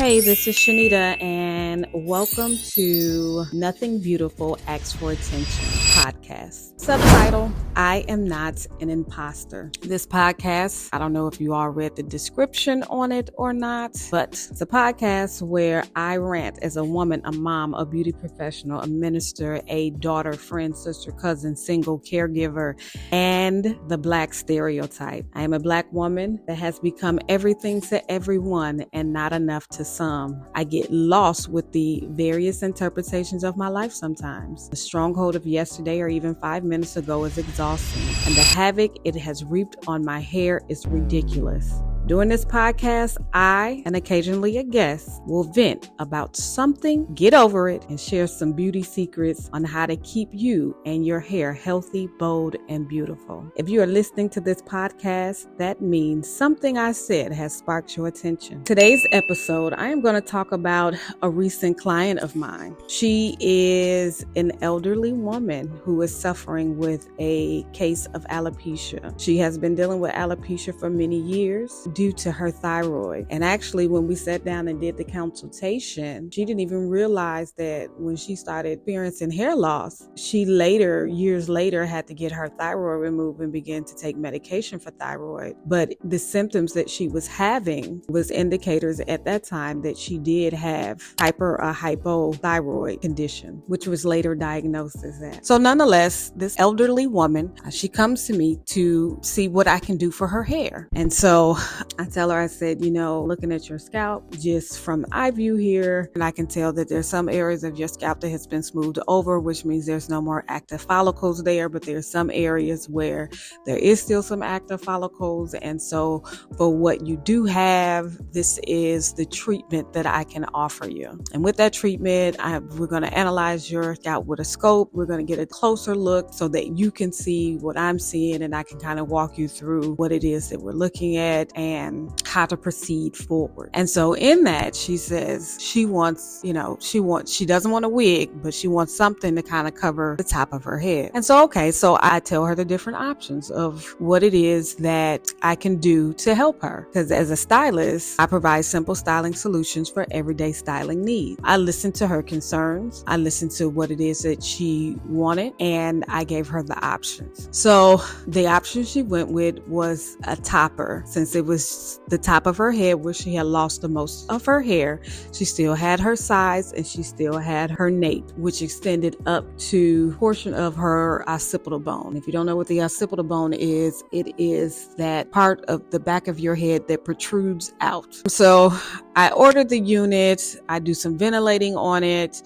Hey, this is Shanita, and welcome to Nothing Beautiful Asks for Attention podcast. Subtitle, I Am Not an Imposter. This podcast, I don't know if you all read the description on it or not, but it's a podcast where I rant as a woman, a mom, a beauty professional, a minister, a daughter, friend, sister, cousin, single, caregiver, and the Black stereotype. I am a Black woman that has become everything to everyone and not enough to some. I get lost with the various interpretations of my life sometimes. The stronghold of yesterday or even 5 minutes ago is exhausting, and the havoc it has reaped on my hair is ridiculous. During this podcast, I, and occasionally a guest, will vent about something, get over it, and share some beauty secrets on how to keep you and your hair healthy, bold, and beautiful. If you are listening to this podcast, that means something I said has sparked your attention. Today's episode, I am going to talk about a recent client of mine. She is an elderly woman who is suffering with a case of alopecia. She has been dealing with alopecia for many years due to her thyroid. And actually, when we sat down and did the consultation, she didn't even realize that when she started experiencing hair loss, she years later, had to get her thyroid removed and begin to take medication for thyroid. But the symptoms that she was having was indicators at that time that she did have hypothyroid condition, which was later diagnosed as that. So nonetheless, this elderly woman, she comes to me to see what I can do for her hair. And so I tell her, I said, looking at your scalp, just from the eye view here, and I can tell that there's some areas of your scalp that has been smoothed over, which means there's no more active follicles there, but there's some areas where there is still some active follicles. And so for what you do have, this is the treatment that I can offer you. And with that treatment, we're going to analyze your scalp with a scope. We're going to get a closer look so that you can see what I'm seeing, and I can kind of walk you through what it is that we're looking at and how to proceed forward. And so in that, she says she doesn't want a wig, but she wants something to kind of cover the top of her head. And so, so I tell her the different options of what it is that I can do to help her. Because as a stylist, I provide simple styling solutions for everyday styling needs. I listened to her concerns. I listened to what it is that she wanted, and I gave her the options. So the option she went with was a topper. Since it was the top of her head where she had lost the most of her hair, she still had her sides and she still had her nape, which extended up to a portion of her occipital bone. If you don't know what the occipital bone is, it is that part of the back of your head that protrudes out. So I ordered the unit. I do some ventilating on it.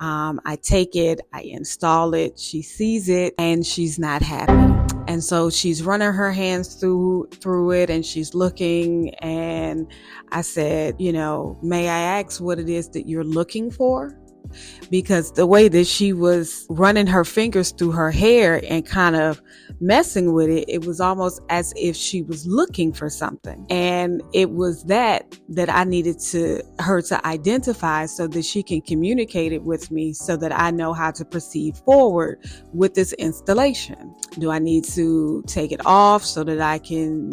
I take it, I install it, she sees it, and she's not happy. And so she's running her hands through it, and she's looking, and I said, may I ask what it is that you're looking for? Because the way that she was running her fingers through her hair and kind of messing with it, it was almost as if she was looking for something. And it was that I needed her to identify so that she can communicate it with me so that I know how to proceed forward with this installation. Do I need to take it off so that I can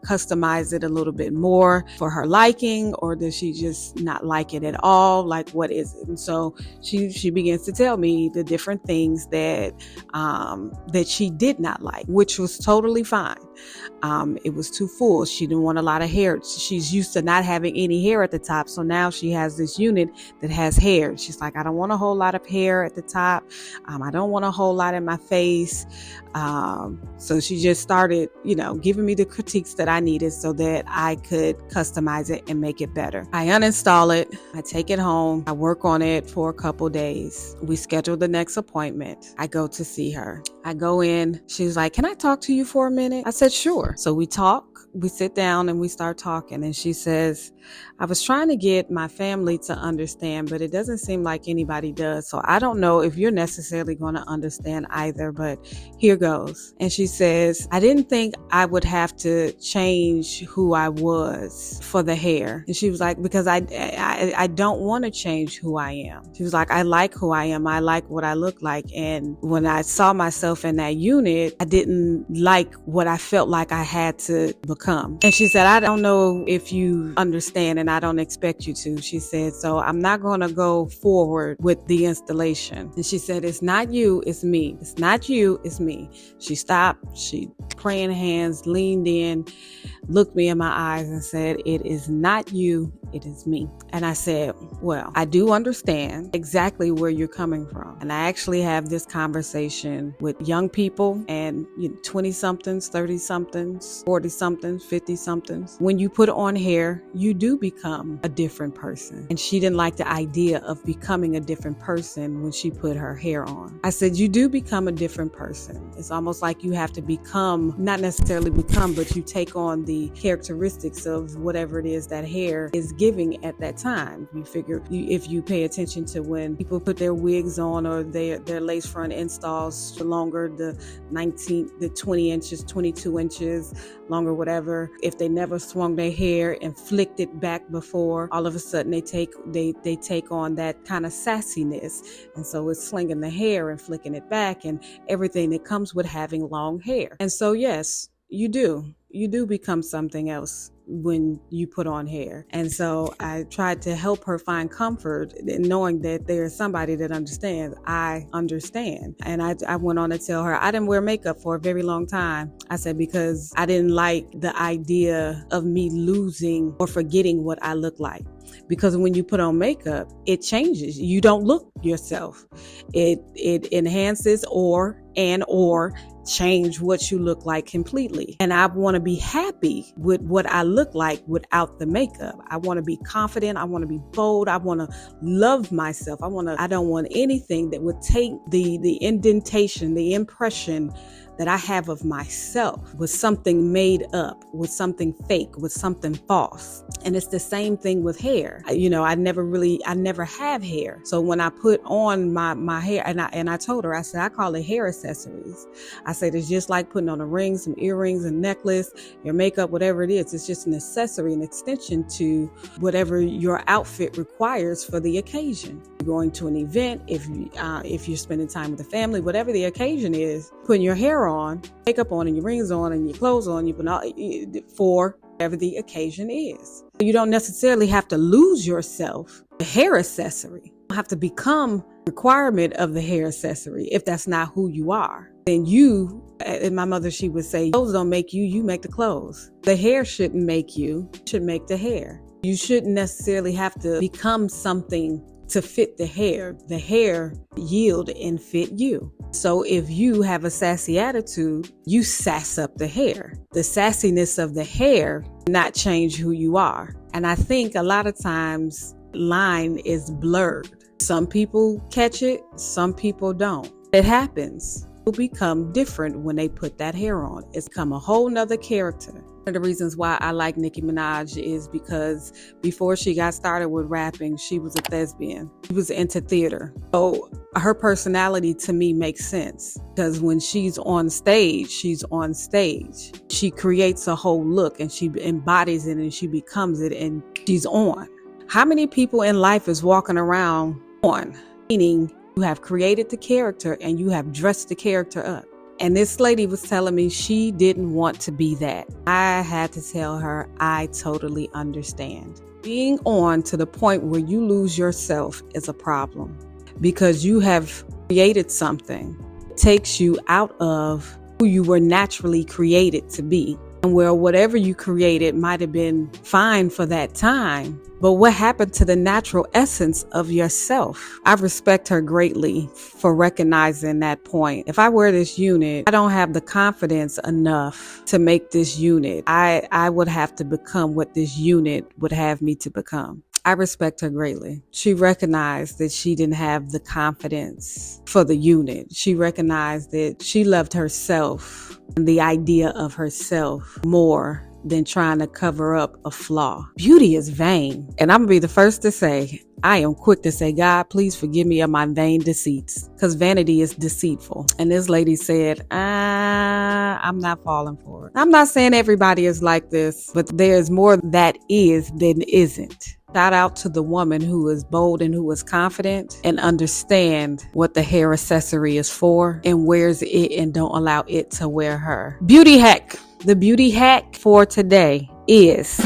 customize it a little bit more for her liking, or does she just not like it at all? Like, what is it? And so she begins to tell me the different things that she did not like, which was totally fine. It was too full. She didn't want a lot of hair. She's used to not having any hair at the top. So now she has this unit that has hair. She's like, I don't want a whole lot of hair at the top. I don't want a whole lot in my face. So she just started, giving me the critiques that I needed so that I could customize it and make it better. I uninstall it. I take it home. I work on it for a couple days. We schedule the next appointment. I go to see her. I go in. She's like, can I talk to you for a minute? I said, sure. So we talk. We sit down and we start talking, and she says, I was trying to get my family to understand, but it doesn't seem like anybody does. So I don't know if you're necessarily going to understand either, but here goes. And she says, I didn't think I would have to change who I was for the hair. And she was like, because I don't want to change who I am. She was like, I like who I am. I like what I look like. And when I saw myself in that unit, I didn't like what I felt like I had to become. overcome. And she said, I don't know if you understand, and I don't expect you to. She said, so I'm not going to go forward with the installation. And she said, it's not you, it's me. It's not you, it's me. She stopped, she praying hands, leaned in, looked me in my eyes and said, it is not you, it is me. And I said, well, I do understand exactly where you're coming from. And I actually have this conversation with young people and 20 somethings, 30 somethings, 40 somethings, 50 somethings. When you put on hair, you do become a different person. And she didn't like the idea of becoming a different person when she put her hair on. I said, you do become a different person. It's almost like you have to become, not necessarily become, but you take on the characteristics of whatever it is that hair is giving at that time. You figure if you pay attention to when people put their wigs on or their lace front installs longer, the 20 inches, 22 inches longer, whatever, if they never swung their hair and flicked it back before, all of a sudden they take on that kind of sassiness. And so it's slinging the hair and flicking it back and everything that comes with having long hair. And so yes, you do become something else when you put on hair. And so I tried to help her find comfort in knowing that there's somebody that understands. I understand. And I went on to tell her I didn't wear makeup for a very long time. I said, because I didn't like the idea of me losing or forgetting what I look like. Because when you put on makeup, it changes. You don't look yourself. It enhances or change what you look like completely. And I want to be happy with what I look like without the makeup. I want to be confident. I want to be bold. I want to love myself. I don't want anything that would take the indentation, the impression that I have of myself with something made up, with something fake, with something false. And it's the same thing with hair. I never have hair. So when I put on my hair, and I told her, I said, I call it hair accessories. I said, it's just like putting on a ring, some earrings, a necklace, your makeup, whatever it is. It's just an accessory, an extension to whatever your outfit requires for the occasion. You're going to an event, if you're spending time with the family, whatever the occasion is, putting your hair on, makeup on, and your rings on, and your clothes on, you put all for whatever the occasion is. You don't necessarily have to lose yourself. The hair accessory, you don't have to become requirement of the hair accessory if that's not who you are. Then you, and my mother, she would say, clothes don't make you, you make the clothes. The hair shouldn't make you, it should make the hair. You shouldn't necessarily have to become something to fit the hair. The hair yield and fit you. So if you have a sassy attitude, you sass up the hair. The sassiness of the hair not change who you are. And I think a lot of times line is blurred. Some people catch it, some people don't. It happens. People become different when they put that hair on. It's become a whole nother character. One of the reasons why I like Nicki Minaj is because before she got started with rapping, she was a thespian. She was into theater. So her personality to me makes sense because when she's on stage, she's on stage. She creates a whole look and she embodies it and she becomes it and she's on. How many people in life is walking around on? Meaning you have created the character and you have dressed the character up. And this lady was telling me she didn't want to be that. I had to tell her, I totally understand. Being on to the point where you lose yourself is a problem because you have created something that takes you out of who you were naturally created to be. And where whatever you created might have been fine for that time, but what happened to the natural essence of yourself? I respect her greatly for recognizing that point. If I wear this unit, I don't have the confidence enough to make this unit. I would have to become what this unit would have me to become. I respect her greatly. She recognized that she didn't have the confidence for the unit. She recognized that she loved herself and the idea of herself more than trying to cover up a flaw. Beauty is vain. And I'm gonna be the first to say, I am quick to say, God, please forgive me of my vain deceits, because vanity is deceitful. And this lady said, I'm not falling for it. I'm not saying everybody is like this, but there's more that is than isn't. Shout out to the woman who is bold and who is confident and understand what the hair accessory is for and wears it and don't allow it to wear her. Beauty hack. The beauty hack for today is,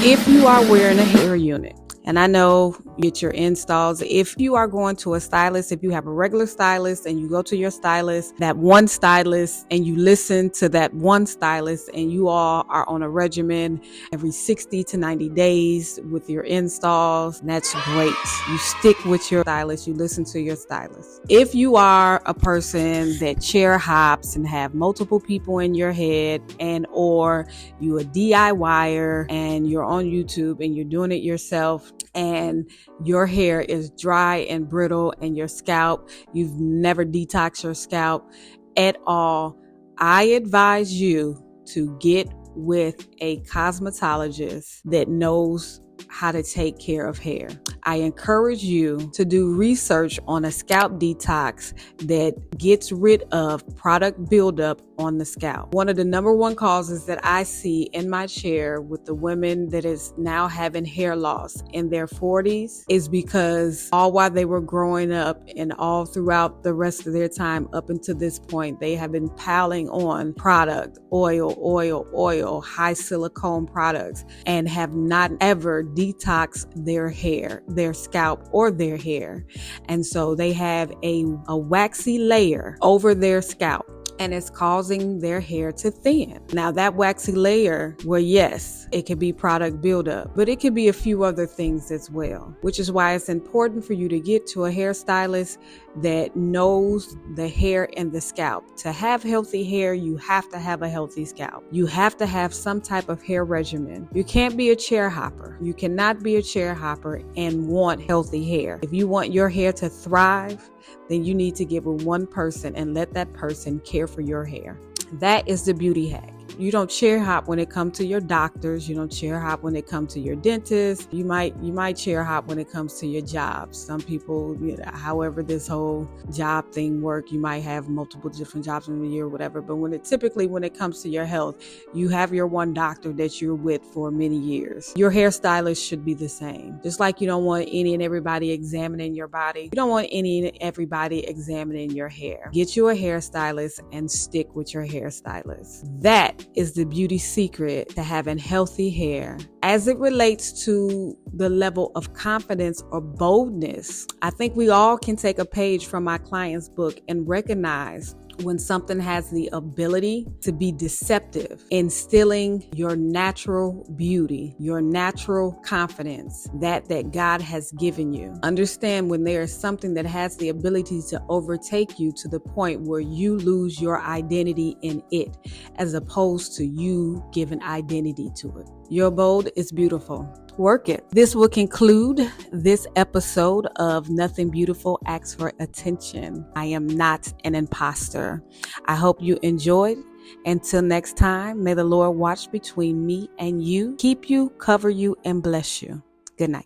if you are wearing a hair unit, and I know you get your installs. If you are going to a stylist, if you have a regular stylist and you go to your stylist, that one stylist, and you listen to that one stylist, and you all are on a regimen every 60 to 90 days with your installs, that's great. You stick with your stylist, you listen to your stylist. If you are a person that chair hops and have multiple people in your head, and or you a DIYer and you're on YouTube and you're doing it yourself, and your hair is dry and brittle, and your scalp, you've never detoxed your scalp at all, I advise you to get with a cosmetologist that knows how to take care of hair. I encourage you to do research on a scalp detox that gets rid of product buildup on the scalp. One of the number one causes that I see in my chair with the women that is now having hair loss in their 40s is because all while they were growing up and all throughout the rest of their time up until this point, they have been piling on product, oil, high silicone products, and have not ever detoxed their hair, their scalp, or their hair. And so they have a waxy layer over their scalp, and it's causing their hair to thin. Now that waxy layer, well, yes, it could be product buildup, but it could be a few other things as well, which is why it's important for you to get to a hairstylist that knows the hair and the scalp. To have healthy hair, you have to have a healthy scalp. You have to have some type of hair regimen. You can't be a chair hopper. You cannot be a chair hopper and want healthy hair. If you want your hair to thrive, then you need to get with one person and let that person care for your hair. That is the beauty hack. You don't chair hop when it comes to your doctors. You don't chair hop when it comes to your dentist. You might chair hop when it comes to your jobs. Some people, however this whole job thing work, you might have multiple different jobs in a year or whatever. But when it comes to your health, you have your one doctor that you're with for many years. Your hairstylist should be the same. Just like you don't want any and everybody examining your body, you don't want any and everybody examining your hair. Get you a hairstylist and stick with your hairstylist. That is the beauty secret to having healthy hair. As it relates to the level of confidence or boldness, I think we all can take a page from my client's book and recognize when something has the ability to be deceptive, instilling your natural beauty, your natural confidence that God has given you. Understand when there is something that has the ability to overtake you to the point where you lose your identity in it, as opposed to you giving identity to it. Your bold is beautiful. Work it. This will conclude this episode of Nothing Beautiful Asks for Attention. I am not an imposter. I hope you enjoyed. Until next time, may the Lord watch between me and you, keep you, cover you, and bless you. Good night.